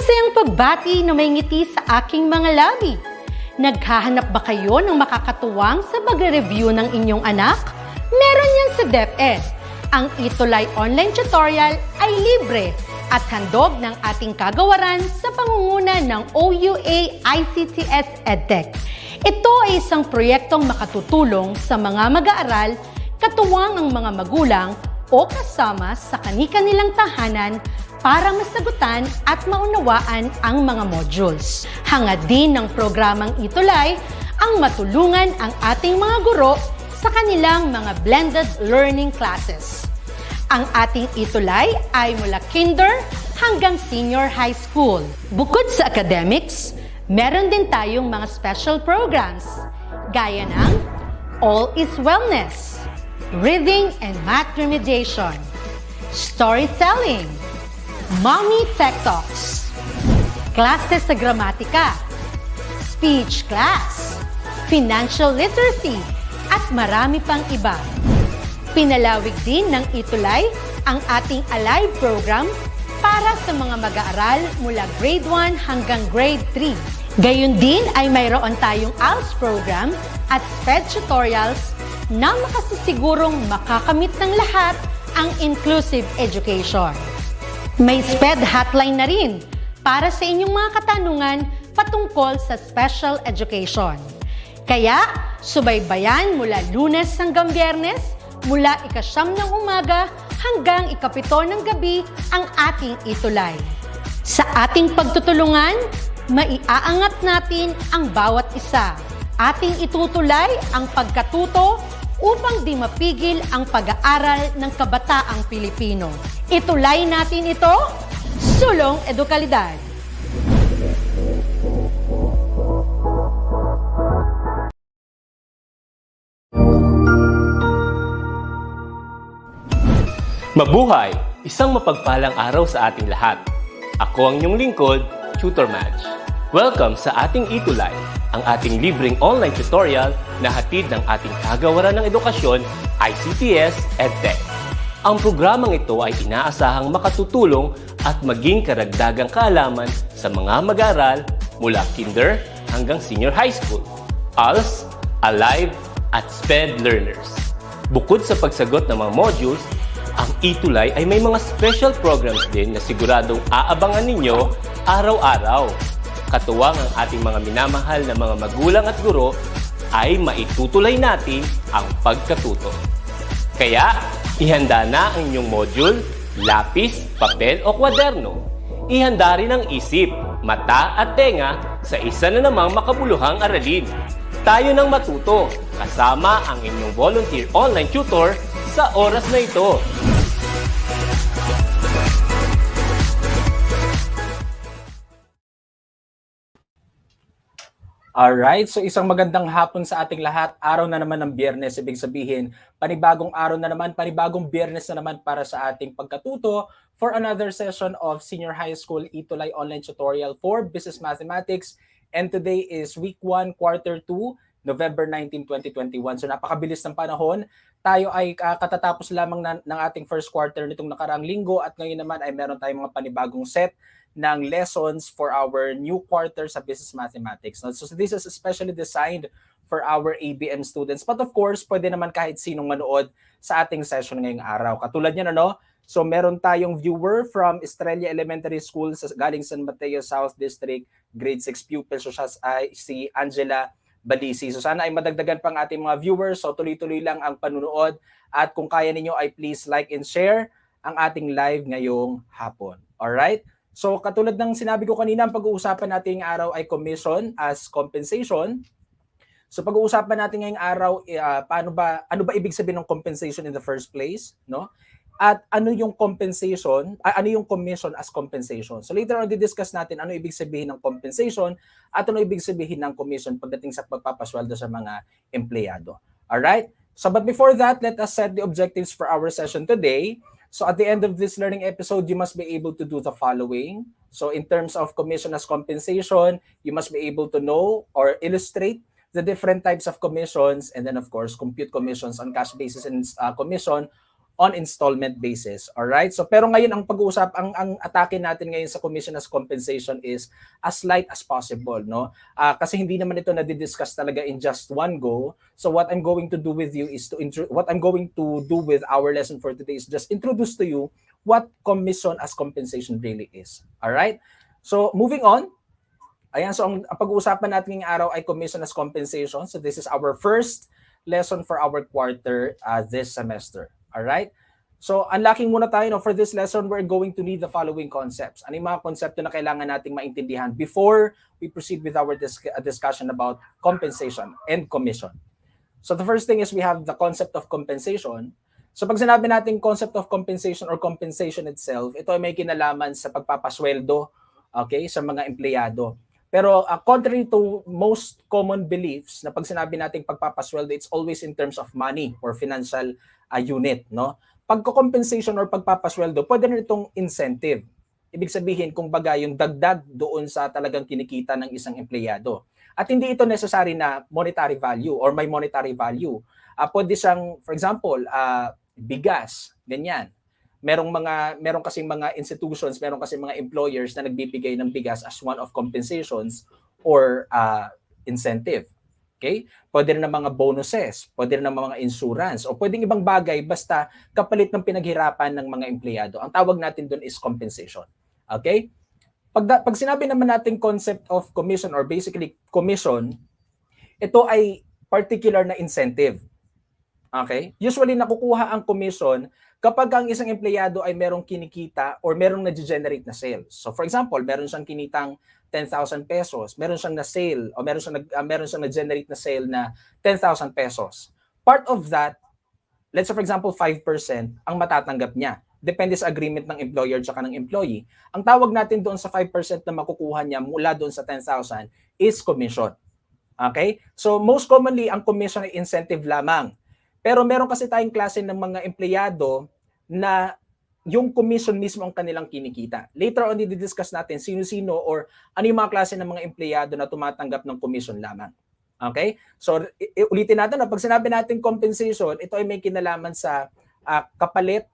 Masayang pagbati na may ngiti sa aking mga labi. Naghahanap ba kayo ng makakatuwang sa pagre-review ng inyong anak? Meron yan sa DepEd. Ang ETUlay online tutorial ay libre at handog ng ating kagawaran sa pangunguna ng OUA ICTS EdTech. Ito ay isang proyektong makatutulong sa mga mag-aaral, katuwang ang mga magulang o kasama sa kani-kanilang tahanan para masagutan at maunawaan ang mga modules. Hangad din ng programang ETUlay ang matulungan ang ating mga guro sa kanilang mga blended learning classes. Ang ating ETUlay ay mula kinder hanggang senior high school. Bukod sa academics, meron din tayong mga special programs gaya ng All is Wellness, Reading and Math Remediation, Storytelling, Mommy Tech Talks, Classes sa Gramatika, Speech Class, Financial Literacy, at marami pang iba. Pinalawig din ng ETUlay ang ating Alive program para sa mga mag-aaral mula grade 1 hanggang grade 3. Gayun din ay mayroon tayong ALS program at SPED tutorials na makasisigurong makakamit ng lahat ang inclusive education. May SPED hotline na rin para sa inyong mga katanungan patungkol sa special education. Kaya, subaybayan mula Lunes hanggang Biyernes, mula 9:00 ng umaga hanggang 7:00 ng gabi ang ating ETUlay. Sa ating pagtutulungan, maiaangat natin ang bawat isa. Ating itutulay ang pagkatuto upang di mapigil ang pag-aaral ng kabataang Pilipino. Itulay natin ito, sulong edukalidad. Mabuhay! Isang mapagpalang araw sa ating lahat. Ako ang inyong lingkod, Tutor Madge. Welcome sa ating ETUlay, ang ating libreng online tutorial na hatid ng ating kagawaran ng edukasyon, ICTS EdTech. Ang programang ito ay inaasahang makatutulong at maging karagdagang kaalaman sa mga mag-aaral mula kinder hanggang senior high school, ALS, Alive, at SPED learners. Bukod sa pagsagot ng mga modules, ang ETUlay ay may mga special programs din na siguradong aabangan ninyo araw-araw. Katuwang ang ating mga minamahal na mga magulang at guro ay maitutulay natin ang pagkatuto. Kaya, ihanda na ang inyong module, lapis, papel o kwaderno. Ihanda rin ang isip, mata at tenga sa isa na namang makabuluhang aralin. Tayo nang matuto kasama ang inyong volunteer online tutor sa oras na ito. Alright, so isang magandang hapon sa ating lahat. Araw na naman ng Biyernes, ibig sabihin, panibagong araw na naman, panibagong Biyernes na naman para sa ating pagkatuto for another session of Senior High School ETUlay Online Tutorial for Business Mathematics. And today is Week 1, Quarter 2, November 19, 2021. So napakabilis ng panahon. Tayo ay katatapos lamang ng ating first quarter nitong nakaraang linggo at ngayon naman ay meron tayong mga panibagong set ng lessons for our new quarter sa Business Mathematics. So this is especially designed for our ABM students. But of course, pwede naman kahit sinong manood sa ating session ngayong araw. Katulad niyan, so meron tayong viewer from Estrella Elementary School galing San Mateo South District, grade 6 pupil. So siya ay si Angela Balisi. So sana ay madagdagan pang ating mga viewers. So tuloy-tuloy lang ang panunood. At kung kaya ninyo ay please like and share ang ating live ngayong hapon. Alright? So katulad ng sinabi ko kanina, ang pag-uusapan natin ngayong araw ay commission as compensation. So pag-uusapan natin ngayong araw, ano ba ibig sabihin ng compensation in the first place, no? At ano yung compensation, ano yung commission as compensation. So later on, di-discuss natin ano ibig sabihin ng compensation at ano ibig sabihin ng commission pagdating sa pagpapasweldo sa mga empleyado. Alright? So but before that, let us set the objectives for our session today. So at the end of this learning episode, you must be able to do the following. So in terms of commission as compensation, you must be able to know or illustrate the different types of commissions and then of course compute commissions on cash basis and commission on installment basis. All right? So pero ngayon ang pag-uusap ang atake natin ngayon sa commission as compensation is as light as possible, no? Kasi hindi naman ito na-discuss talaga in just one go. So what I'm going to do with you is what I'm going to do with our lesson for today is just introduce to you what commission as compensation really is. All right? So moving on. Ayan, so ang pag-uusapan natin ngayong araw ay commission as compensation. So this is our first lesson for our quarter this semester. All right? So unlocking muna tayo. No? For this lesson, we're going to need the following concepts. Ano yung mga konsepto na kailangan nating maintindihan before we proceed with our discussion about compensation and commission. So the first thing is we have the concept of compensation. So pag sinabi natin concept of compensation or compensation itself, ito ay may kinalaman sa pagpapasweldo, okay, sa mga empleyado. Pero contrary to most common beliefs na pag sinabi nating pagpapasweldo, it's always in terms of money or financial unit, no? Pagko-compensation or pagpapasweldo, pwede rin itong incentive. Ibig sabihin, kumbaga, yung dagdag doon sa talagang kinikita ng isang empleyado. At hindi ito necessary na monetary value or may monetary value. Pwede siyang, for example, bigas, ganyan. Merong kasing mga institutions, merong kasing mga employers na nagbibigay ng bigas as one of compensations or incentive. Okay? Pwede rin ng mga bonuses, pwede rin ng mga insurance, o pwedeng ibang bagay basta kapalit ng pinaghirapan ng mga empleyado. Ang tawag natin doon is compensation. Okay? Pag sinabi naman natin concept of commission or basically commission, ito ay particular na incentive. Okay? Usually nakukuha ang commission kapag ang isang empleyado ay merong kinikita or merong na-generate na sales. So for example, meron siyang kinitang 10,000 pesos, meron siyang na-sale o meron siyang na-generate na sale na 10,000 pesos. Part of that, let's say for example 5% ang matatanggap niya. Depende sa agreement ng employer at ng employee. Ang tawag natin doon sa 5% na makukuha niya mula doon sa 10,000 is commission. Okay? So most commonly, ang commission ay incentive lamang. Pero meron kasi tayong klase ng mga empleyado na yung commission mismo ang kanilang kinikita. Later on, i-discuss natin sino-sino or ano yung mga klase ng mga empleyado na tumatanggap ng commission lamang. Okay? So, ulitin natin, pag sinabi natin compensation, ito ay may kinalaman sa kapalit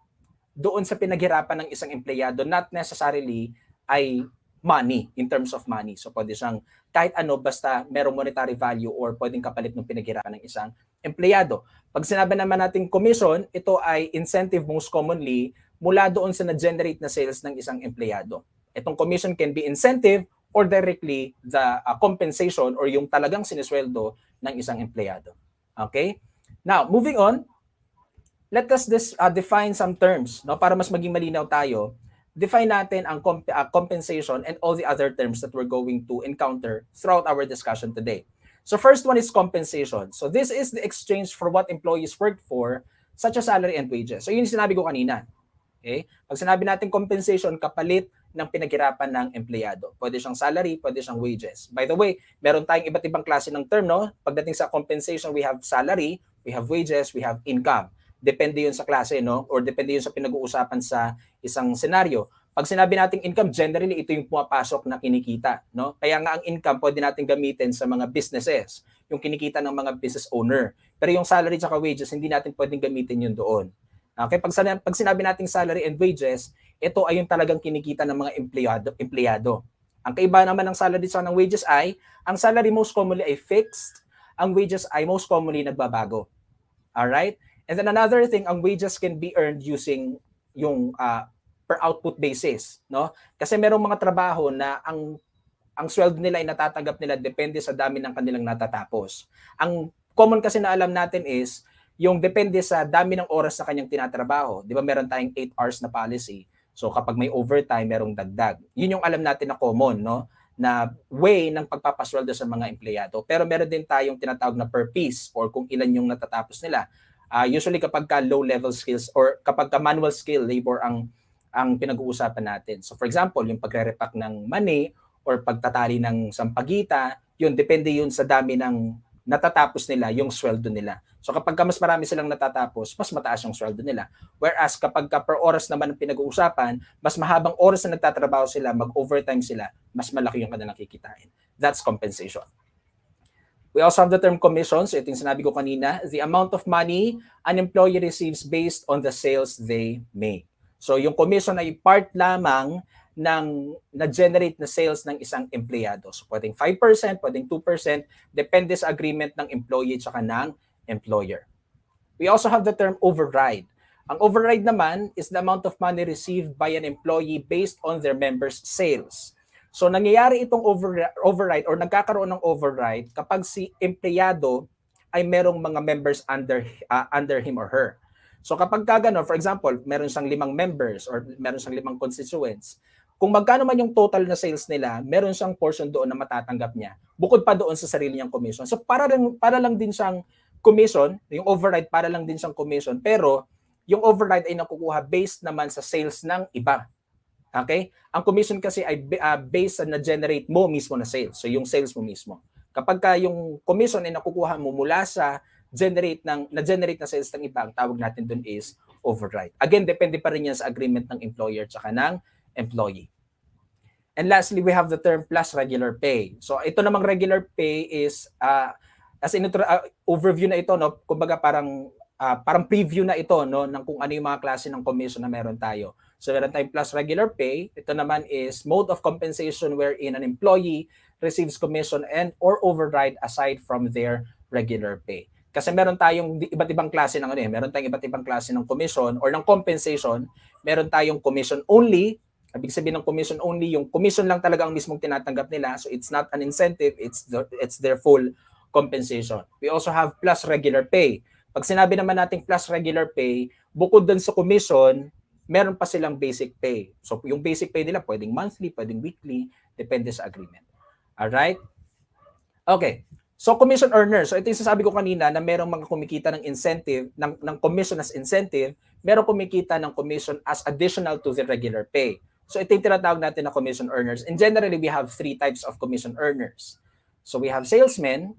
doon sa pinaghirapan ng isang empleyado, not necessarily ay money, in terms of money. So, pwede siyang kahit ano, basta merong monetary value or pwedeng kapalit ng pinaghirapan ng isang empleyado. Pag sinabi naman natin commission, ito ay incentive most commonly mula doon sa na-generate na sales ng isang empleyado. Itong commission can be incentive or directly the compensation or yung talagang sinisweldo ng isang empleyado. Okay? Now, moving on, let us define some terms, no, para mas maging malinaw tayo. Define natin ang compensation and all the other terms that we're going to encounter throughout our discussion today. So first one is compensation. So this is the exchange for what employees work for, such as salary and wages. So yun yung sinabi ko kanina. Okay? Pag sinabi natin compensation, kapalit ng pinaghirapan ng empleyado. Pwede siyang salary, pwede siyang wages. By the way, meron tayong iba't ibang klase ng term, no? Pagdating sa compensation, we have salary, we have wages, we have income. Depende yun sa klase, no? Or depende yun sa pinag-uusapan sa isang senaryo. Pag sinabi nating income, generally, ito yung pumapasok na kinikita, no? Kaya nga ang income, pwede natin gamitin sa mga businesses, yung kinikita ng mga business owner. Pero yung salary at wages, hindi natin pwedeng gamitin yun doon. Okay? Pag sinabi nating salary and wages, ito ay yung talagang kinikita ng mga empleyado. Ang kaiba naman ng salary at ng wages ay, ang salary most commonly ay fixed, ang wages ay most commonly nagbabago. Alright? And then another thing, ang wages can be earned using yung per output basis, no? Kasi merong mga trabaho na ang sweldo nila ay natatanggap nila depende sa dami ng kanilang natatapos. Ang common kasi na alam natin is yung depende sa dami ng oras na kanyang tinatrabaho. 'Di ba meron tayong 8 hours na policy. So kapag may overtime, merong dagdag. Yun yung alam natin na common, no? Na way ng pagpapasweldo sa mga empleyado. Pero meron din tayong tinatawag na per piece or kung ilan yung natatapos nila. Usually kapag ka low level skills or kapag ka manual skill labor ang pinag-uusapan natin. So for example, yung pagre-repack ng mani or pagtatali ng sampagita, yun depende yun sa dami ng natatapos nila, yung sweldo nila. So kapag mas marami silang natatapos, mas mataas yung sweldo nila. Whereas kapag per oras naman ang pinag-uusapan, mas mahabang oras na nagtatrabaho sila, mag-overtime sila, mas malaki yung kanilang kikitain. That's compensation. We also have the term commissions. Ito yung sinabi ko kanina. The amount of money an employee receives based on the sales they make. So yung commission ay part lamang ng na-generate na sales ng isang empleyado. So pwedeng 5%, pwedeng 2%, depende sa agreement ng employee tsaka ng employer. We also have the term override. Ang override naman is the amount of money received by an employee based on their members' sales. So nangyayari itong override or nagkakaroon ng override kapag si empleyado ay merong mga members under him or her. So kapag gano'n, for example, meron siyang 5 members or meron siyang 5 constituents, kung magkano man yung total na sales nila, meron siyang portion doon na matatanggap niya, bukod pa doon sa sarili niyang commission. So para lang din siyang commission, yung override para lang din siyang commission, pero yung override ay nakukuha based naman sa sales ng iba. Okay? Ang commission kasi ay based sa na-generate mo mismo na sales. So yung sales mo mismo. Kapag ka yung commission ay nakukuha mo mula sa na-generate na sales ng iba, ang tawag natin dun is override. Again, depende pa rin yan sa agreement ng employer tsaka ng employee. And lastly, we have the term plus regular pay. So ito namang regular pay is as in overview na ito, no, kumbaga parang preview na ito, no, ng kung ano yung mga klase ng commission na meron tayo. So meron tayong plus regular pay. Ito naman is mode of compensation wherein an employee receives commission and or override aside from their regular pay. Kasi meron tayong iba't ibang klase ng meron tayong iba't ibang klase ng commission or ng compensation. Meron tayong commission only. Ibig sabihin ng commission only, yung commission lang talaga ang mismong tinatanggap nila. So it's not an incentive, it's their full compensation. We also have plus regular pay. Pag sinabi naman natin plus regular pay, bukod dun sa commission, meron pa silang basic pay. So yung basic pay nila pwedeng monthly, pwedeng weekly, depende sa agreement. Alright? Okay. So commission earners. So ito yung sasabi ko kanina na merong mga kumikita ng incentive, ng commission as incentive, merong kumikita ng commission as additional to the regular pay. So ito yung tinatawag natin na commission earners. And generally, we have 3 types of commission earners. So we have salesmen,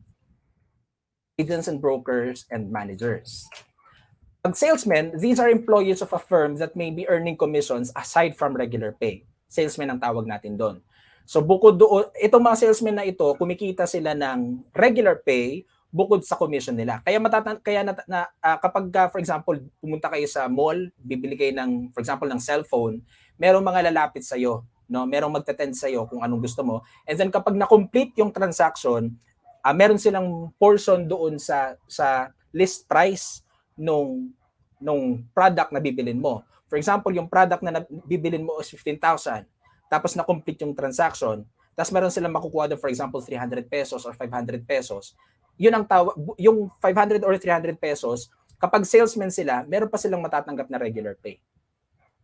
agents and brokers, and managers. Pag salesmen, these are employees of a firm that may be earning commissions aside from regular pay. Salesmen ang tawag natin doon. So bukod doon, itong mga salesmen na ito, kumikita sila ng regular pay bukod sa commission nila. Kaya kapag for example, pumunta kayo sa mall, bibili kayo ng for example ng cellphone, merong mga lalapit sa iyo, no? Merong magte-tend sa iyo kung anong gusto mo. And then kapag na-complete yung transaction, meron silang portion doon sa list price nung product na bibilin mo. For example, yung product na bibilin mo is 15,000. Tapos na-complete yung transaction. Tapos meron silang makukuha doon, for example, 300 pesos or 500 pesos. Yun ang yung 500 or 300 pesos, kapag salesman sila, meron pa silang matatanggap na regular pay.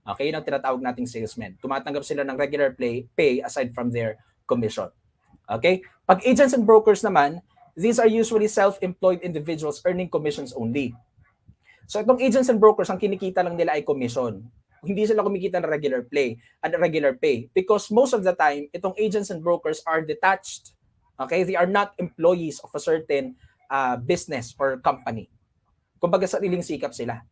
Okay, yun ang tinatawag nating salesman. Tumatanggap sila ng regular pay aside from their commission. Okay? Pag agents and brokers naman, these are usually self-employed individuals earning commissions only. So itong agents and brokers, ang kinikita lang nila ay commission. Hindi sila kumikita ng regular pay because most of the time, itong agents and brokers are detached. Okay? They are not employees of a certain business or company. Kumbaga sariling sikap sila.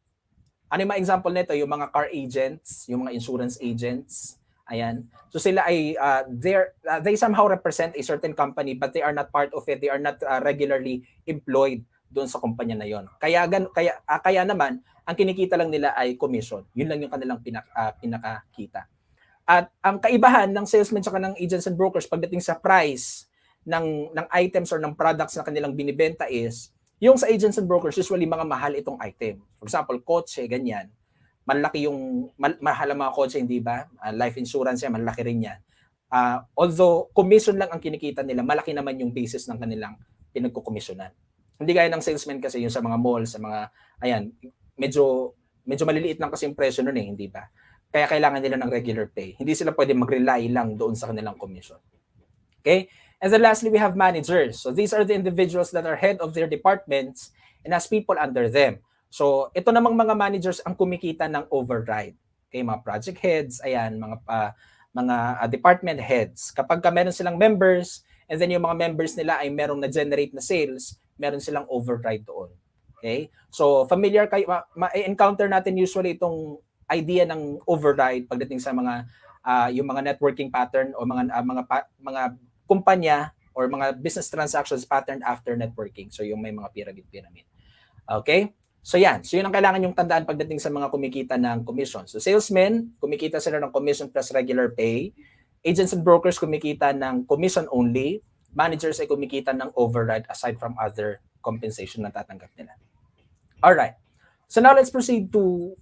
Ano yung mga example nito? Yung mga car agents, yung mga insurance agents. Ayan. So sila ay they somehow represent a certain company but they are not part of it. They are not regularly employed doon sa kumpanya na yon. Kaya naman ang kinikita lang nila ay commission. Yun lang yung kanilang pinakakita. At ang kaibahan ng salesmen at ng agents and brokers pagdating sa price ng items or ng products na kanilang binibenta is yung sa agents and brokers usually mga mahal itong item. For example, kotse, ganyan. Malaki yung mahal ang mga kotse, hindi ba? Life insurance yan, malaki rin yan. Although commission lang ang kinikita nila, malaki naman yung basis ng kanilang pinagkukomisyonan. Hindi gaya ng salesman kasi yung sa mga mall, sa mga, ayan, medyo maliliit lang kasi yung presyo nun hindi ba? Kaya kailangan nila ng regular pay. Hindi sila pwede mag-rely lang doon sa kanilang commission. Okay? And then lastly, we have managers. So these are the individuals that are head of their departments and has people under them. So ito namang mga managers ang kumikita ng override. Okay, mga project heads, ayan, mga department heads. Kapag meron silang members and then yung mga members nila ay merong na-generate na sales, meron silang override doon. Okay? So familiar kayo, ma-encounter natin usually itong idea ng override pagdating sa mga yung mga networking pattern o mga kumpanya or mga business transactions patterned after networking. So yung may mga pyramid. Okay? So yan. So yun ang kailangan yung tandaan pagdating sa mga kumikita ng commission. So salesmen, kumikita sila ng commission plus regular pay. Agents and brokers kumikita ng commission only. Managers ay kumikita ng override aside from other compensation na tatanggap nila. Alright. So now let's proceed to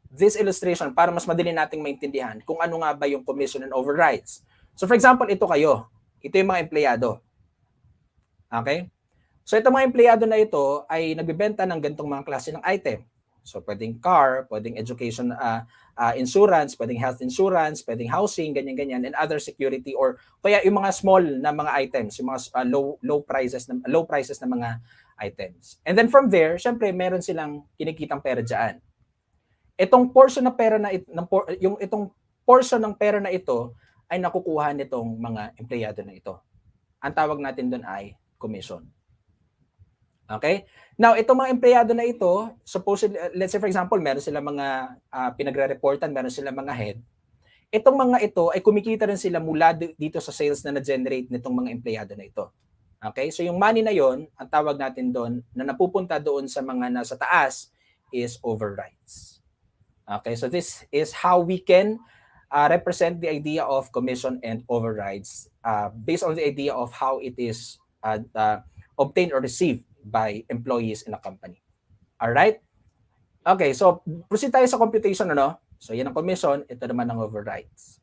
this illustration para mas madali nating maintindihan kung ano nga ba yung commission and overrides. So for example, ito kayo. Ito yung mga empleyado. Okay? So itong mga empleyado na ito ay nagbebenta ng ganitong mga klase ng item. So pwedeng car, pwedeng education insurance, pwedeng health insurance, pwedeng housing, ganyan-ganyan, and other security or kaya yung mga small na mga items, yung mga low prices na mga items. And then from there, syempre meron silang kinikitang pera diyan. Itong portion ng pera na itong portion ng pera na ito ay nakukuha nitong mga empleyado na ito. Ang tawag natin doon ay commission. Okay? Now, itong mga empleyado na ito, supposedly, let's say for example, meron sila mga pinagre-reportan, meron sila mga head. Itong mga ito ay kumikita rin sila mula dito sa sales na na-generate nitong mga empleyado na ito. Okay? So yung money na yon, ang tawag natin doon, na napupunta doon sa mga nasa taas is overrides. Okay? So this is how we can represent the idea of commission and overrides based on the idea of how it is obtained or received by employees in a company. All right? Okay, so proceed tayo sa computation, ano? So yan ang commission, ito naman ang overrides.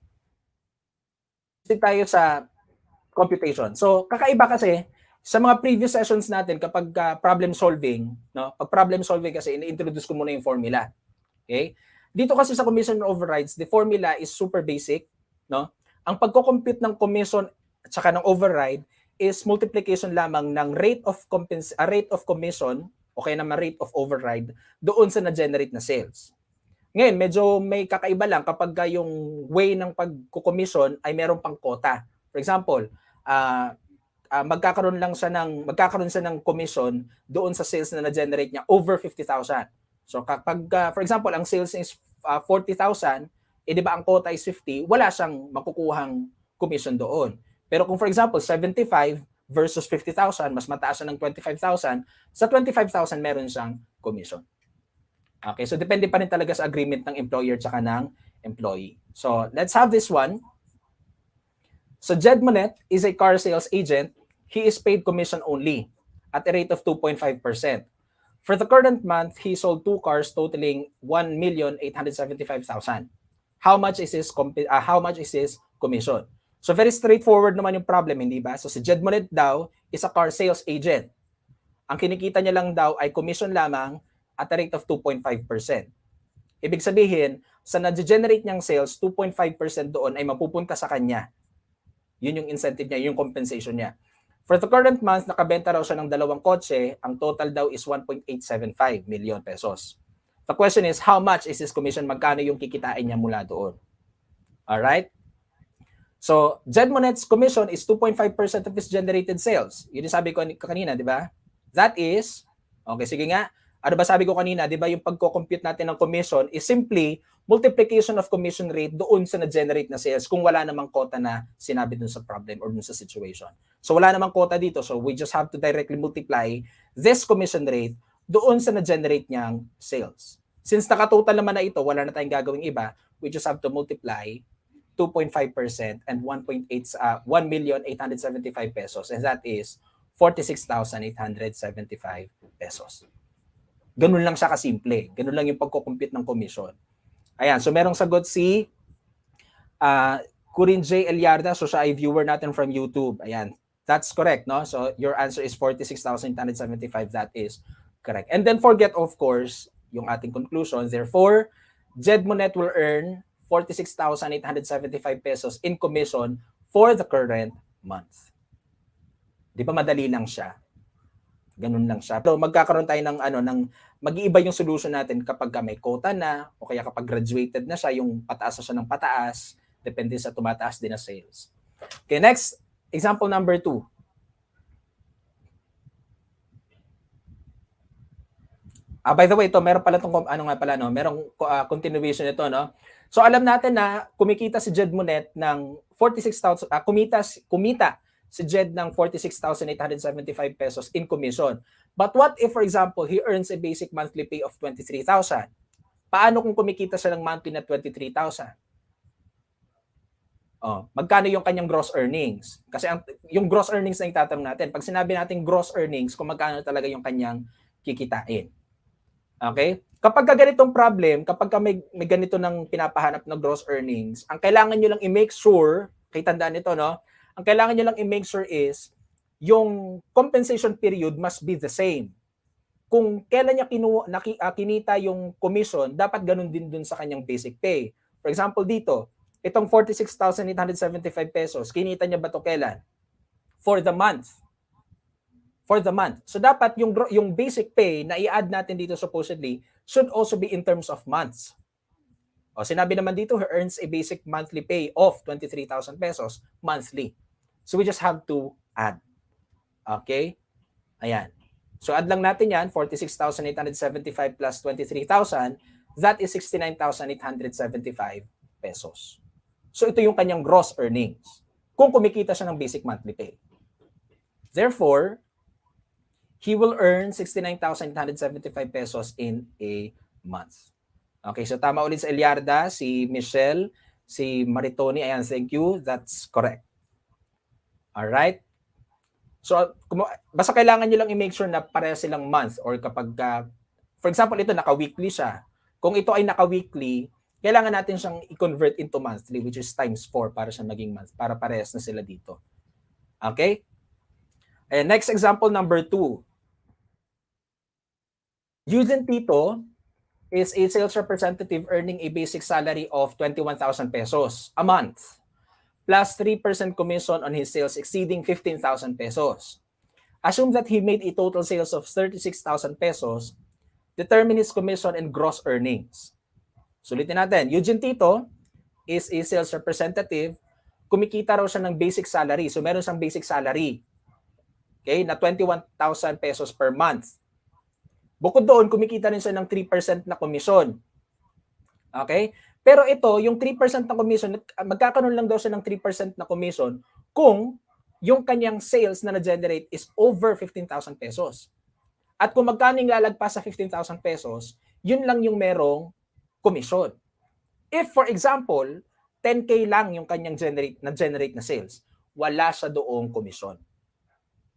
Proceed tayo sa computation. So kakaiba kasi sa mga previous sessions natin kapag problem solving, no? Pag problem solving kasi ini-introduce ko muna yung formula. Okay? Dito kasi sa commission and overrides, the formula is super basic, no? Ang pagko-compute ng commission at saka ng override is multiplication lamang ng rate of commission o kaya naman rate of override doon sa na-generate na sales. Ngayon, medyo may kakaiba lang kapag yung way ng pagko-commission ay meron pang quota. For example, magkakaroon siya ng commission doon sa sales na na-generate niya over 50,000. So kapag for example, ang sales is 40,000, di ba ang quota is 50, wala siyang makukuhang commission doon. Pero kung for example, 75 versus 50,000, mas mataas siya ng 25,000, sa 25,000 meron siyang commission. Okay, so depende pa rin talaga sa agreement ng employer tsaka ng employee. So let's have this one. So Jed Monet is a car sales agent. He is paid commission only at a rate of 2.5%. For the current month, he sold 2 cars totaling 1,875,000. How much is his commission? So very straightforward naman yung problem, hindi ba? So si Jed Monet daw is a car sales agent. Ang kinikita niya lang daw ay commission lamang at a rate of 2.5%. Ibig sabihin, sa na-generate niyang sales, 2.5% doon ay mapupunta sa kanya. Yun yung incentive niya, yung compensation niya. For the current month, nakabenta raw siya ng 2 kotse. Ang total daw is 1.875 million pesos. The question is, how much is his commission? Magkano yung kikitain niya mula doon? Alright? So, Jed Monet's commission is 2.5% of his generated sales. Yun yung sabi ko kanina, di ba? That is, okay, sige nga. Ano ba sabi ko kanina, di ba yung pagko-compute natin ng commission is simply multiplication of commission rate doon sa na-generate na sales kung wala namang quota na sinabi dun sa problem or dun sa situation. So, wala namang quota dito. So, we just have to directly multiply this commission rate doon sa na-generate niyang sales. Since nakatotal naman na ito, wala na tayong gagawing iba, we just have to multiply 2.5% and 1,875 pesos, and that is 46,875 pesos. Ganun lang siya kasimple. Ganun lang yung pagko-compute ng commission. Ayan, so merong sagot si Kurin J. Eliarda, so siya ay viewer natin from YouTube. Ayan, that's correct, no? So your answer is 46,875. That is correct. And then forget, of course, yung ating conclusion. Therefore, Jed Monet will earn 46,875 pesos in commission for the current month. Di ba madali lang siya? Ganun lang siya. Pero magkakaroon tayo ng mag-iiba yung solution natin kapag may quota na o kaya kapag graduated na siya, yung pataas na siya ng pataas, depende sa tumataas din na sales. Okay, next, example number 2. By the way, ito meron pala tong merong continuation nito, no? So alam natin na kumikita si Jed Monet ng 46,000 kumita si Jed ng 46,875 pesos in commission. But what if, for example, he earns a basic monthly pay of 23,000? Paano kung kumikita siya ng monthly na 23,000? Magkano yung kanyang gross earnings? Kasi yung gross earnings na itatanong natin. Pag sinabi natin gross earnings, kung magkano talaga yung kanyang kikitain. Okay? Kapag ganitong problem, kapag may ganito ng pinapahanap na gross earnings, ang kailangan nyo lang i-make sure, kay tandaan nito, no? Ang kailangan nyo lang i-make sure is, yung compensation period must be the same. Kung kailan niya kinita yung commission, dapat ganun din dun sa kanyang basic pay. For example, dito, itong 46,875 pesos, kinita niya ba ito kailan? For the month. For the month. So dapat yung basic pay na i-add natin dito supposedly should also be in terms of months. Sinabi naman dito, he earns a basic monthly pay of 23,000 pesos monthly. So we just have to add. Okay? Ayan. So add lang natin yan, 46,875 plus 23,000, that is 69,875 pesos. So ito yung kanyang gross earnings kung kumikita siya ng basic monthly pay. Therefore, he will earn 69,875 pesos in a month. Okay, so tama ulit sa Eliarda, si Michelle, si Maritoni, ayan, thank you, that's correct. Alright? So, basta kailangan nyo lang i-make sure na pareha silang month or kapag, for example, ito naka-weekly siya. Kung ito ay naka-weekly, kailangan natin siyang i-convert into monthly, which is times 4 para siya maging month, para parehas na sila dito. Okay? And next example, number 2. Eugene Tito is a sales representative earning a basic salary of 21,000 pesos a month, plus 3% commission on his sales exceeding 15,000 pesos. Assume that he made a total sales of 36,000 pesos, determine his commission and gross earnings. Sulitin natin, Eugene Tito is a sales representative, kumikita raw siya ng basic salary. So meron siyang basic salary, okay, na 21,000 pesos per month. Bukod doon, kumikita rin siya ng 3% na komisyon. Okay? Pero ito, yung 3% na commission, magkakaroon lang daw siya ng 3% na commission kung yung kanyang sales na na-generate is over 15,000 pesos. At kung magkano yung lalagpas sa 15,000 pesos, yun lang yung merong commission. If, for example, 10K lang yung kanyang na-generate na sales, wala siya doong commission.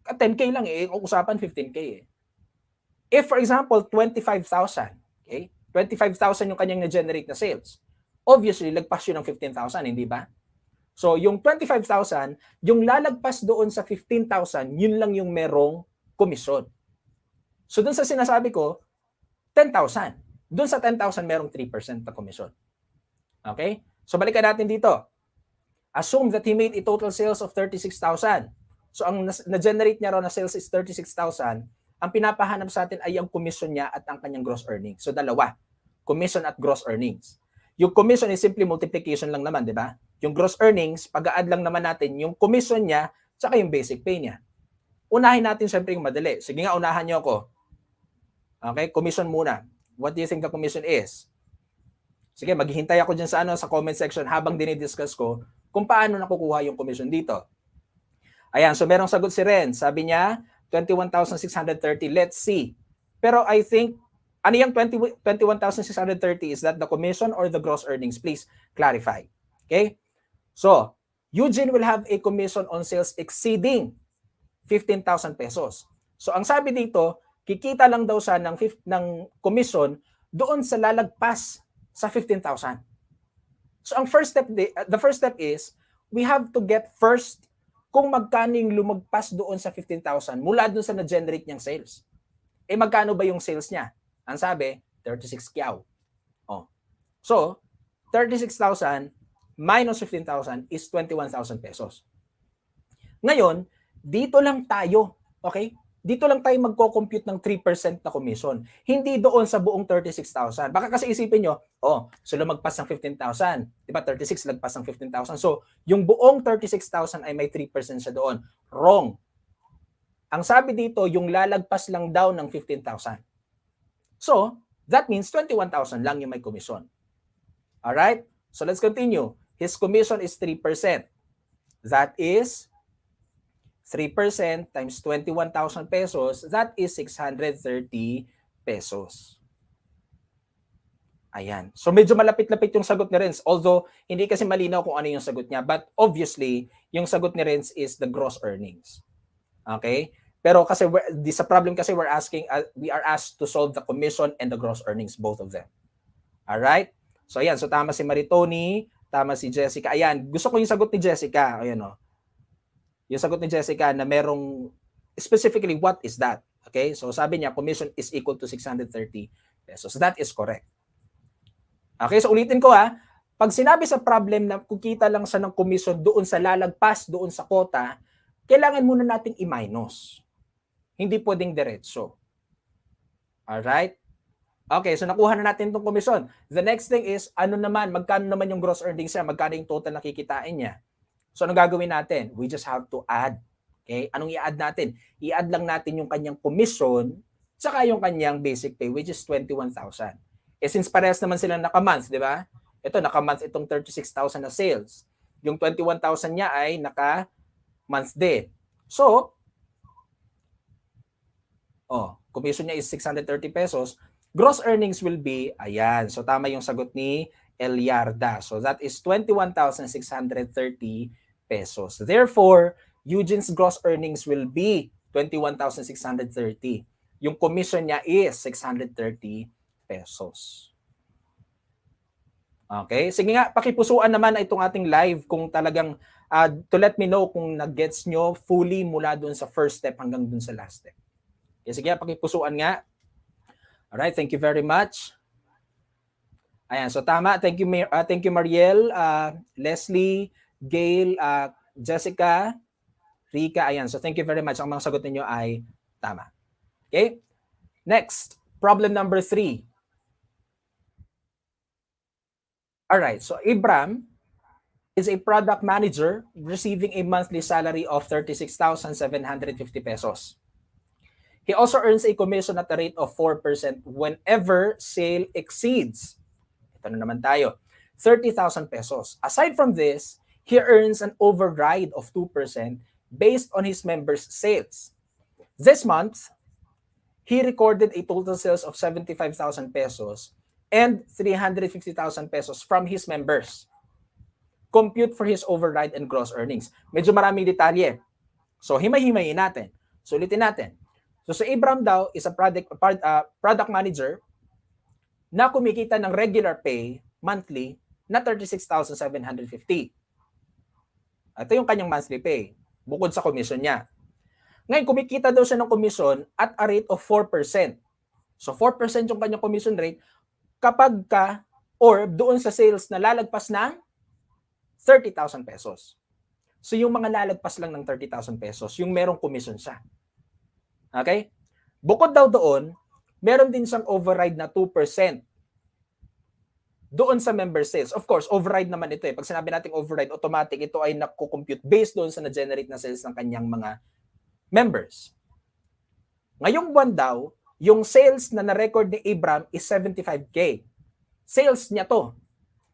10K lang usapan 15K eh. If, for example, 25,000, okay? 25,000 yung kanyang na-generate na sales. Obviously, lagpas yun ng 15,000, hindi ba? So, yung 25,000, yung lalagpas doon sa 15,000, yun lang yung merong komisyon. So, doon sa sinasabi ko, 10,000. Doon sa 10,000, merong 3% na komisyon. Okay? So, balikan natin dito. Assume that he made a total sales of 36,000. So, ang na-generate niya raw na sales is 36,000. Ang pinapahanap sa atin ay ang commission niya at ang kanyang gross earnings. So, dalawa. Commission at gross earnings. Yung commission is simply multiplication lang naman, di ba? Yung gross earnings, pag-a-add lang naman natin yung commission niya tsaka yung basic pay niya. Unahin natin syempre yung madali. Sige nga, unahan niyo ako. Okay, commission muna. What do you think the commission is? Sige, maghihintay ako dyan sa comment section habang dinidiscuss ko kung paano nakukuha yung commission dito. Ayan, so merong sagot si Ren. Sabi niya, 21,630. Let's see. Pero I think, ano yung 21,630? Is that the commission or the gross earnings? Please clarify. Okay? So, Eugene will have a commission on sales exceeding 15,000 pesos. So, ang sabi dito, kikita lang daw siya ng commission doon sa lalagpas sa 15,000. So, the first step is, we have to get first kung magkano yung lumagpas doon sa 15,000 mula doon sa na-generate niyang sales. Magkano ba yung sales niya? Ang sabi, 36 kyaw. So, 36,000 minus 15,000 is 21,000 pesos. Ngayon, dito lang tayo, okay? Dito lang tayo magko-compute ng 3% na commission. Hindi doon sa buong 36,000. Baka kasi isipin nyo, so lumagpas ng 15,000. Diba 36 lagpas ng 15,000. So, yung buong 36,000 ay may 3% siya doon. Wrong. Ang sabi dito, yung lalagpas lang daw ng 15,000. So, that means 21,000 lang yung may commission. Alright? So, let's continue. His commission is 3%. That is 3% times 21,000 pesos, that is 630 pesos. Ayan. So medyo malapit-lapit yung sagot ni Renz. Although, hindi kasi malinaw kung ano yung sagot niya. But obviously, yung sagot ni Renz is the gross earnings. Okay? Pero kasi sa problem kasi we are asked to solve the commission and the gross earnings, both of them. Alright? So ayan, so tama si Maritoni, tama si Jessica. Ayan, gusto ko yung sagot ni Jessica. Ayan o. Yung sagot ni Jessica na merong, specifically, what is that? Okay? So sabi niya, commission is equal to 630 pesos. That is correct. Okay, so ulitin ko ha. Pag sinabi sa problem na kukita lang siya ng commission doon sa lalagpas, doon sa quota, kailangan muna nating i-minus. Hindi pwedeng diretso. Alright? Okay, so nakuha na natin itong commission. The next thing is, magkano naman yung gross earnings niya, magkano yung total na kikitain niya. So anong gagawin natin? We just have to add. Okay? Anong i-add natin? I-add lang natin yung kanyang commission tsaka yung kanyang basic pay, which is 21,000. Since parehas naman sila naka-month, di ba? Ito, naka-month itong 36,000 na sales. Yung 21,000 niya ay naka-month din. So, commission niya is 630 pesos. Gross earnings will be, ayan. So, tama yung sagot ni Eliarda. So, that is 21,630 pesos. Therefore, Eugene's gross earnings will be 21,630. Yung commission niya is 630 pesos. Okay? Sige nga, pakipusuan naman itong ating live kung talagang to let me know kung nag-gets nyo fully mula dun sa first step hanggang dun sa last step. Okay, sige nga, pakipusuan nga. Alright, thank you very much. Ayan, so tama. Thank you Mariel, Leslie, Gail, Jessica, Rika. Ayan, so thank you very much. Ang mga sagot ninyo ay tama. Okay? Next, problem number 3. Alright, so Ibram is a product manager receiving a monthly salary of 36,750 pesos. He also earns a commission at a rate of 4% whenever sale exceeds, ito na naman tayo, 30,000 pesos. Aside from this, he earns an override of 2% based on his members' sales. This month, he recorded a total sales of 75,000 pesos and 350,000 pesos from his members. Compute for his override and gross earnings. Medyo maraming detalye. So, himay-himayin natin. So, ulitin natin. So, si Abram daw is a product manager na kumikita ng regular pay monthly na 36,750. Ito yung kanyang monthly pay, bukod sa commission niya. Ngayon, kumikita daw siya ng commission at a rate of 4%. So, 4% yung kanyang commission rate kapag or doon sa sales na lalagpas ng 30,000 pesos. So, yung mga lalagpas lang ng 30,000 pesos, yung merong commission siya. Okay? Bukod daw doon, meron din siyang override na 2% doon sa member sales. Of course, override naman ito eh. Pag sinabi natin override, automatic ito ay nakukompute based doon sa na-generate na sales ng kanyang mga members. Ngayong buwan daw, yung sales na na-record ni Abram is 75K. Sales niya to.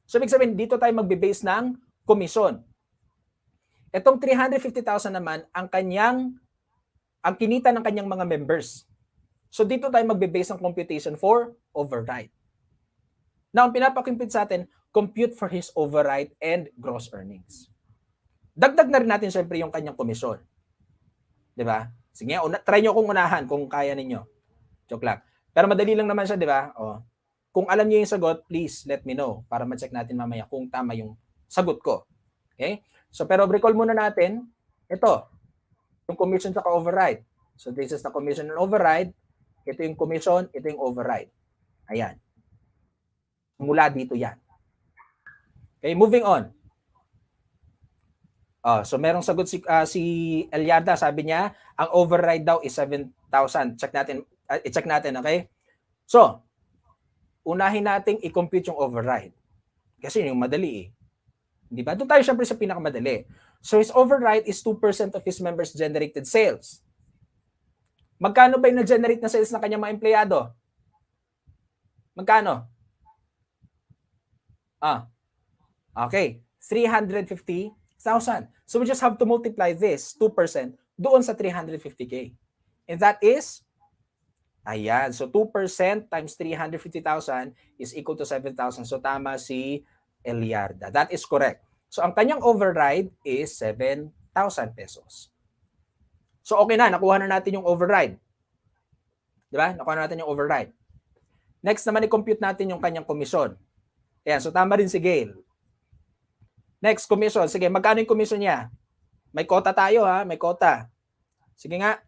So, ibig sabihin, dito tayo magbe-base ng commission. Itong 350,000 naman ang kinita ng kanyang mga members. So, dito tayo magbe-base ng computation for override. Now, ang pinapakompute sa atin, compute for his override and gross earnings. Dagdag na rin natin syempre yung kanyang commission. Diba? Sige, try nyo kung unahan kung kaya ninyo. Joke lang. Pero madali lang naman siya, diba? Kung alam niyo yung sagot, please let me know para ma-check natin mamaya kung tama yung sagot ko. Okay? So, pero recall muna natin, ito, yung commission sa override. So, this is the commission and override. Ito yung commission, ito yung override. Ayan. Mula dito yan. Okay, moving on. So, merong sagot si Eliarda. Sabi niya, ang override daw is 7,000. I-check natin, okay? So, unahin nating i-compute yung override. Kasi yung madali eh. Di ba? Doon tayo syempre sa pinakamadali. So, his override is 2% of his members' generated sales. Magkano ba yung na-generate na sales ng kanyang mga empleyado? Magkano? Okay. 350,000. So, we just have to multiply this 2% doon sa 350K. And that is, ayan, so 2% times 350,000 is equal to 7,000. So tama si Eliarda. That is correct. So ang kanyang override is 7,000 pesos. So okay na, nakuha na natin yung override. Di ba? Nakuha na natin yung override. Next naman, i-compute natin yung kanyang komisyon. Ayan, so tama rin si Gail. Next, commission. Sige, magkano yung commission niya? May quota tayo ha, may quota. Sige nga.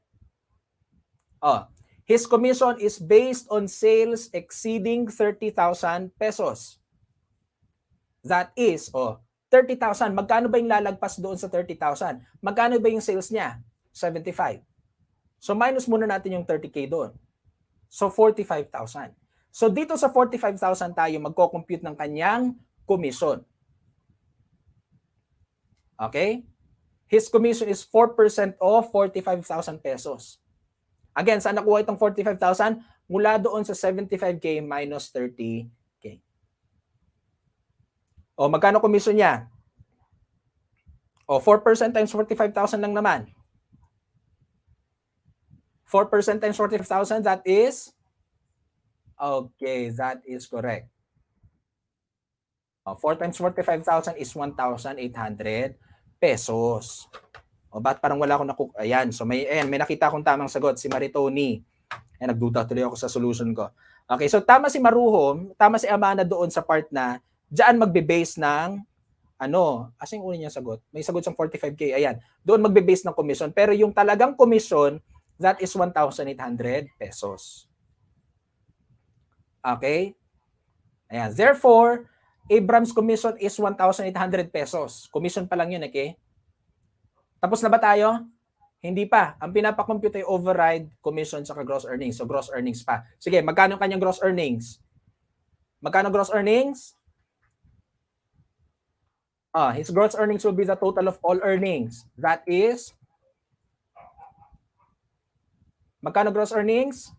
Oh, his commission is based on sales exceeding 30,000 pesos. That is, 30,000. Magkano ba yung lalagpas doon sa 30,000? Magkano ba yung sales niya? 75. So minus muna natin yung 30K doon. So 45,000. So dito sa 45,000 tayo magko-compute ng kanyang commission. Okay? His commission is 4% of 45,000 pesos. Again, saan nakuha itong 45,000? Mula doon sa 75K minus 30K. O, magkano commission niya? O, 4% times 45,000 lang naman. 4% times 45,000, that is? Okay, that is correct. 4 times 45,000 is 1,800 pesos. O, ba't parang wala akong ayan, so may nakita akong tamang sagot, si Maritoni. Ayan, nagduda tuloy ako sa solution ko. Okay, so tama si Maruhom, tama si Amana doon sa part na diyan magbe-base ng asan yung una niyang sagot? May sagot siyang 45K, ayan. Doon magbe-base ng commission, pero yung talagang commission, that is 1,800 pesos. Okay? Ayan, therefore, Abram's commission is 1,800 pesos. Commission pa lang yun, okay? Tapos na ba tayo? Hindi pa. Ang pinapakompute ay override, commission, saka gross earnings. So, gross earnings pa. Sige, magkano kanyang gross earnings? Magkano gross earnings? His gross earnings will be the total of all earnings. That is, magkano gross earnings?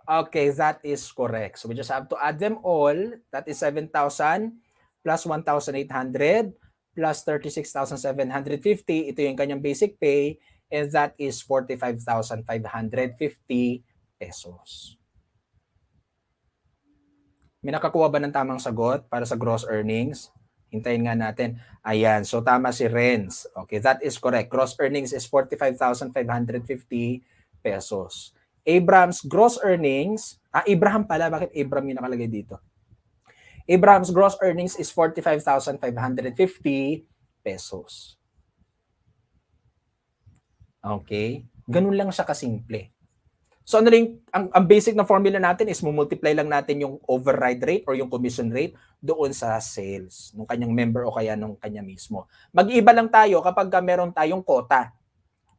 Okay, that is correct. So we just have to add them all. That is 7,000 plus 1,800 plus 36,750. Ito yung kanyang basic pay. And that is 45,550 pesos. May nakakuha ba ng tamang sagot para sa gross earnings? Hintayin nga natin. Ayan, so tama si Renz. Okay, that is correct. Gross earnings is 45,550 pesos. Abraham's gross earnings, Abraham pala, bakit Abraham yung nakalagay dito? Abraham's gross earnings is 45,550 pesos. Okay, ganun lang siya kasimple. So ano rin, ang basic na formula natin is multiply lang natin yung override rate or yung commission rate doon sa sales ng kanyang member o kaya nung kanya mismo. Mag-iiba lang tayo kapag meron tayong quota.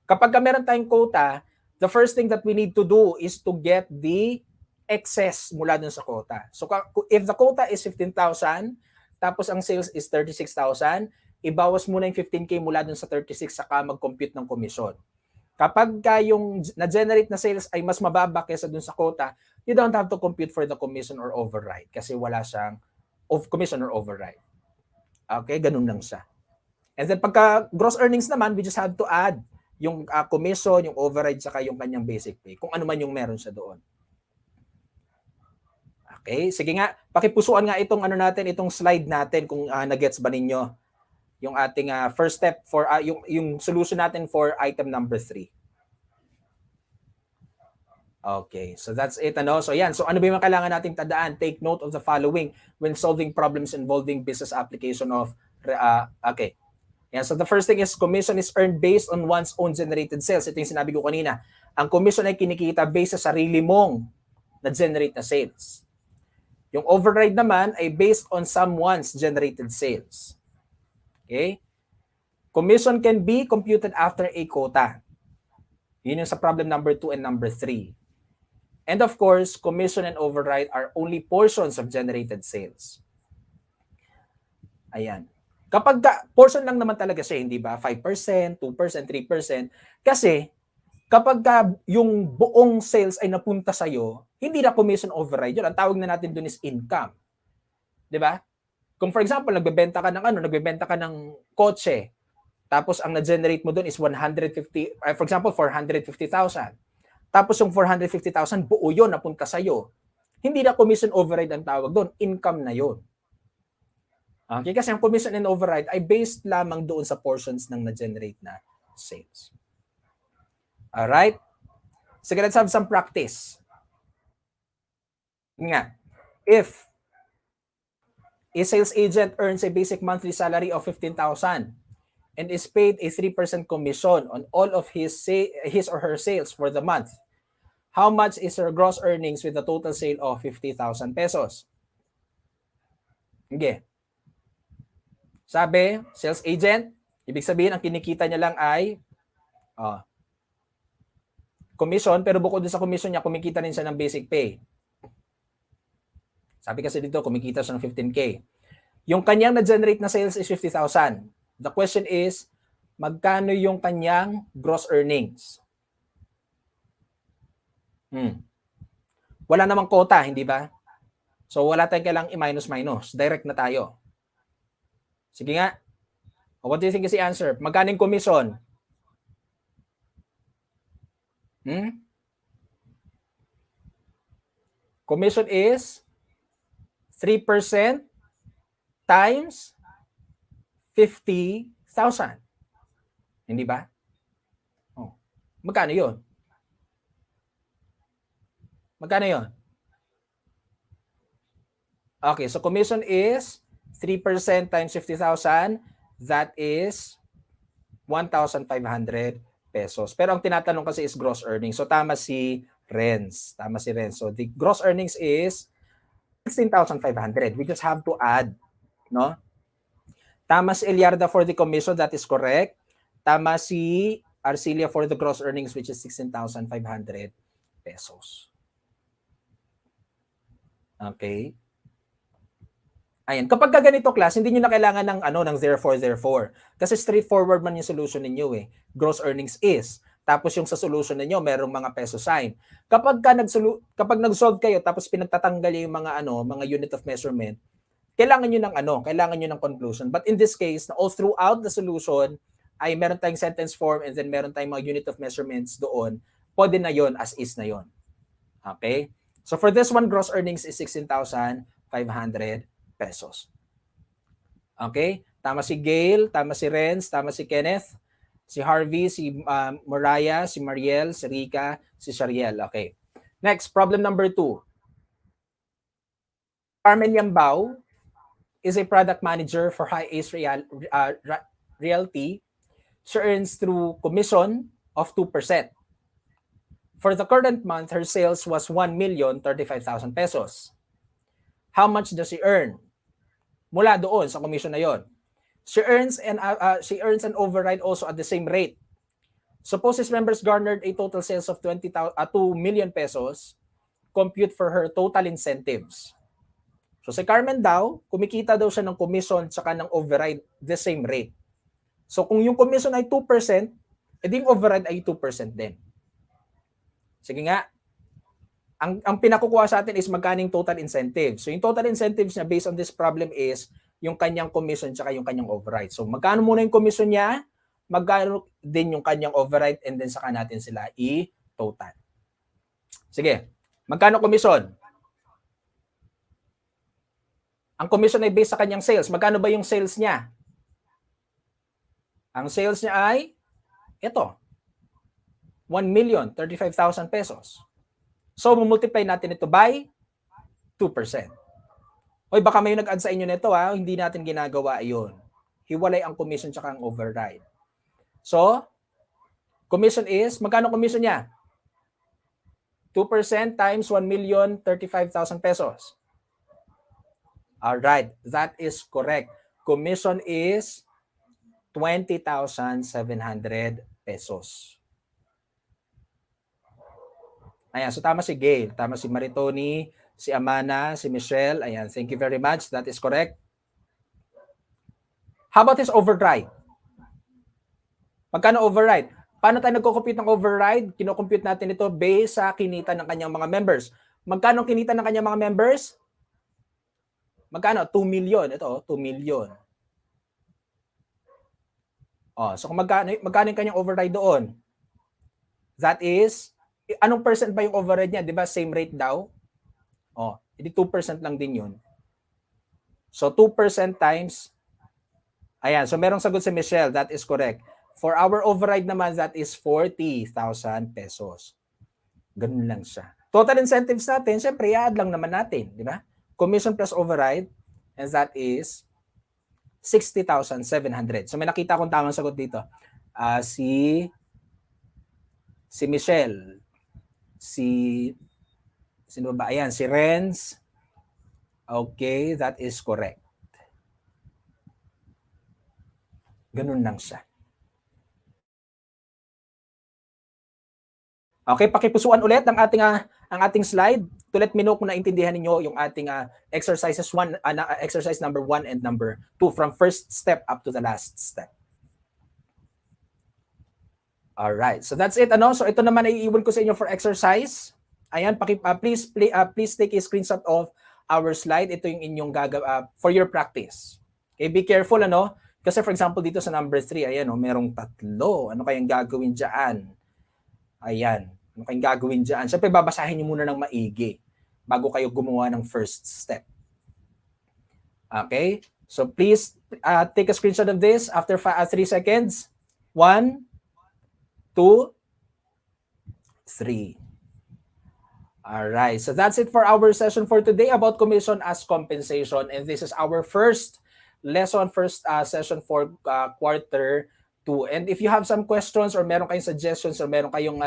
Kapag meron tayong quota, the first thing that we need to do is to get the excess mula dun sa quota. So if the quota is 15,000, tapos ang sales is 36,000, ibawas muna yung 15K mula dun sa 36 saka mag-compute ng commission. Kapag yung na-generate na sales ay mas mababa kaysa dun sa quota, you don't have to compute for the commission or override kasi wala siyang commission or override. Okay, ganun lang siya. And then pagka gross earnings naman, we just have to add yung commission, yung override, saka yung kanyang basic pay, kung ano man yung meron siya doon. Okay, sige nga, pakipusuan nga itong itong slide natin kung na-gets ba ninyo yung ating first step for yung solution natin for item number 3. Okay, so that's it. So yan, so ano ba yung kailangan nating tandaan? Take note of the following when solving problems involving business application of okay. Yan, so the first thing is commission is earned based on one's own generated sales. Ito yung sinabi ko kanina. Ang commission ay kinikita based sa sarili mong na-generate na sales. Yung override naman ay based on someone's generated sales. Okay? Commission can be computed after a quota. Yun yung sa problem number 2 and number 3. And of course, commission and override are only portions of generated sales. Ayan. Kapag portion lang naman talaga siya, hindi ba? 5%, 2%, 3%. Kasi kapag yung buong sales ay napunta sa'yo, hindi na commission override yun. Ang tawag na natin dun is income. Di ba? Kung for example, nagbebenta ka ng kotse, Tapos ang na-generate mo doon is 150, for example, 450,000. Tapos yung 450,000, buo yun, napunta sa'yo. Hindi na commission override ang tawag doon, income na yun. Okay, kasi ang commission and override ay based lamang doon sa portions ng na-generate na sales. Alright? Sige, let's have some practice. Nga, if a sales agent earns a basic monthly salary of 15,000 and is paid a 3% commission on all of his or her sales for the month, how much is her gross earnings with a total sale of 50,000 pesos? Okay. Sabi, sales agent, ibig sabihin ang kinikita niya lang ay commission, pero bukod sa commission niya, kumikita rin siya ng basic pay. Sabi kasi dito, kumikita siya ng 15K. Yung kanyang na-generate na sales is 50,000. The question is, magkano yung kanyang gross earnings? Wala namang quota, hindi ba? So, wala tayong kailangang i-minus-minus. Direct na tayo. Sige nga. What do you think is the answer? Magkano yung commission? Commission is 3% times 50,000. Hindi ba? Magkano yun? Magkano yun? Okay, so commission is 3% times 50,000. That is 1,500 pesos. Pero ang tinatanong kasi is gross earnings. So tama si Renz. Tama si Renz. So the gross earnings is 16,500. We just have to add, no? Tama si Eliarda for the commission, that is correct. Tama si Arcilia for the gross earnings, which is 16,500 pesos. Okay. Ayan, kapag ganito class, hindi niyo na kailangan ng therefore. Kasi straightforward man yung solution ninyo eh. Gross earnings is. Tapos yung sa solution ninyo, merong mga peso sign. Kapag nag-solve kayo tapos pinagtatanggal yung mga unit of measurement, kailangan niyo ng conclusion. But in this case, all throughout the solution ay meron tayong sentence form and then meron tayong mga unit of measurements doon. Pwede na yon, as is na yon. Okay? So for this one, gross earnings is 16,500 pesos. Okay? Tama si Gail, tama si Renz, tama si Kenneth, si Harvey, si Mariah, si Mariel, si Rika, si Shariel. Okay. Next, problem number 2. Carmen Yambao is a product manager for High Ace Realty. She earns through commission of 2%. For the current month, her sales was 1,035,000 pesos. How much does she earn? Mula doon sa commission na yon. She earns an override also at the same rate. Suppose his members garnered a total sales of 2 million pesos. Compute for her total incentives. So si Carmen daw, kumikita daw siya ng commission tsaka ng override the same rate. So kung yung commission ay 2%, edi yung override ay 2% din. Sige nga. Ang pinakukuha sa atin is magkaning total incentive. So yung total incentives niya based on this problem is yung kanyang commission tsaka yung kanyang override. So magkano muna yung commission niya, magkano din yung kanyang override, and then saka natin sila i-total. Sige, magkano commission? Ang commission ay based sa kanyang sales. Magkano ba yung sales niya? Ang sales niya ay ito, 1,035,000 pesos. So, multiply natin ito by 2%. Hoy, baka may nag-add sa inyo nito hindi natin ginagawa iyon. Hiwalay ang commission tsaka ang override. So, commission is, magkano commission niya? 2% times 1,035,000 pesos. Alright, that is correct. Commission is 20,700 pesos. Ayan, so tama si Gail, tama si Maritoni, si Amana, si Michelle. Ayan, thank you very much. That is correct. How about his override? Magkano override? Paano tayo nagko-compute ng override? Kino-compute natin ito based sa kinita ng kanyang mga members. Magkano kinita ng kanyang mga members? Magkano? 2 million. Ito, 2 million. So kung magkano yung kanyang override doon? That is, anong percent ba yung override niya? Di ba same rate daw? Hindi 2% lang din yun. So 2% times, ayan, so merong sagot si Michelle, that is correct. For our override naman, that is 40,000 pesos. Ganun lang siya. Total incentives natin, syempre, i-add lang naman natin, di ba? Commission plus override, and that is 60,700. So may nakita akong tamang sagot dito. Si Michelle, sino ba? Ayan, si Renz. Okay, that is correct. Ganun lang siya. Okay, pakipusuan ulit ang ating slide to let me know kung naintindihan niyo yung ating exercises exercise number 1 and number 2 from first step up to the last step. All right, so that's it. So ito naman ay iiwan ko sa inyo for exercise. Ayan, please take a screenshot of our slide. Ito yung inyong for your practice. Okay, be careful kasi for example dito sa number 3, ayan merong 3. Ano kayang gagawin diyan? Ayan, ano kayong gagawin diyan? Syempre babasahin niyo muna ng maigi bago kayo gumawa ng first step. Okay? So please take a screenshot of this after 3 seconds. 1, 2, 3. All right. So that's it for our session for today about commission as compensation, and this is our first lesson, session for quarter 2. And if you have some questions or meron kayong suggestions or meron kayong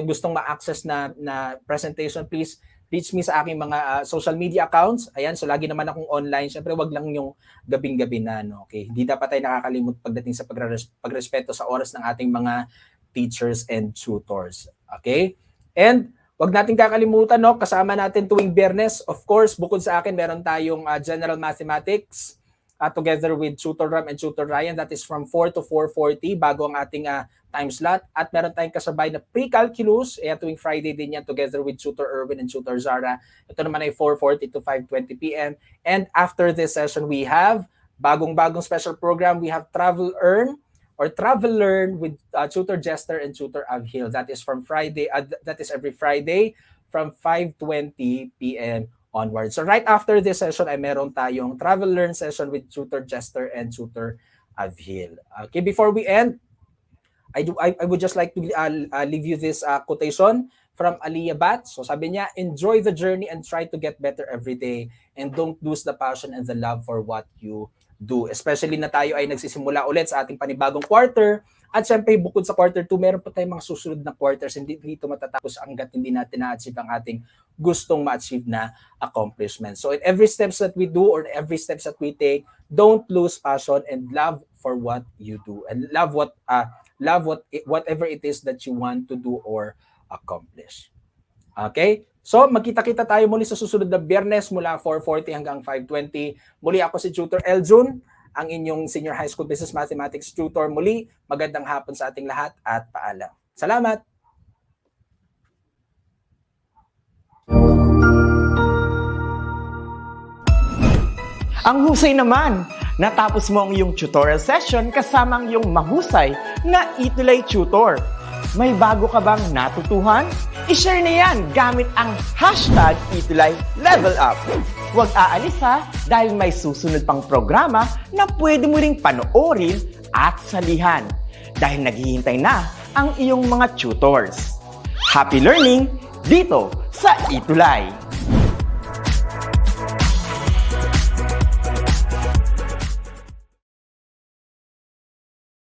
gustong ma-access na presentation, please reach me sa aking mga social media accounts. Ayan, so lagi naman akong online. Syempre, wag lang yung gabing-gabi na, okay? Hindi dapat tayo nakakalimot pagdating sa pagrespeto sa oras ng ating mga teachers and tutors. Okay? And wag natin kakalimutan, kasama natin tuwing Biyernes. Of course, bukod sa akin, meron tayong General Mathematics together with Tutor Ram and Tutor Ryan. That is from 4 to 4:40 bago ang ating time slot. At meron tayong kasabay na pre-calculus. Tuwing Friday din yan together with Tutor Erwin and Tutor Zara. Ito naman ay 4:40 to 5:20 p.m. And after this session, we have bagong special program. We have Travel Learn with Tutor Jester and Tutor Avhil. That is from Friday. That is every Friday from 5:20 p.m. onward. So right after this session ay meron tayong Travel Learn session with Tutor Jester and Tutor Avhil. Okay, before we end, I would just like to leave you this quotation from Aliyah Bat. So sabi niya, enjoy the journey and try to get better every day, and don't lose the passion and the love for what you do. Especially na tayo ay nagsisimula ulit sa ating panibagong quarter. At syempre, bukod sa quarter 2, meron pa tayong mga susunod na quarters. Hindi dito matatapos hanggat hindi natin na-achieve ang ating gustong ma-achieve na accomplishment. So in every steps that we do or every steps that we take, don't lose passion and love for what you do. And love whatever it is that you want to do or accomplish. Okay? So, magkita-kita tayo muli sa susunod na Biyernes mula 4:40 hanggang 5:20. Muli ako si Tutor Eljun, ang inyong Senior High School Business Mathematics Tutor. Muli, magandang hapon sa ating lahat at paalam. Salamat! Ang husay naman! Natapos mo ang iyong tutorial session kasama ang iyong mahusay na ETUlay tutor. May bago ka bang natutuhan? I-share na yan gamit ang hashtag #ETUlayLevelUp. Huwag aalis dahil may susunod pang programa na pwede mo ring panoorin at salihan dahil naghihintay na ang iyong mga tutors. Happy learning dito sa ETUlay!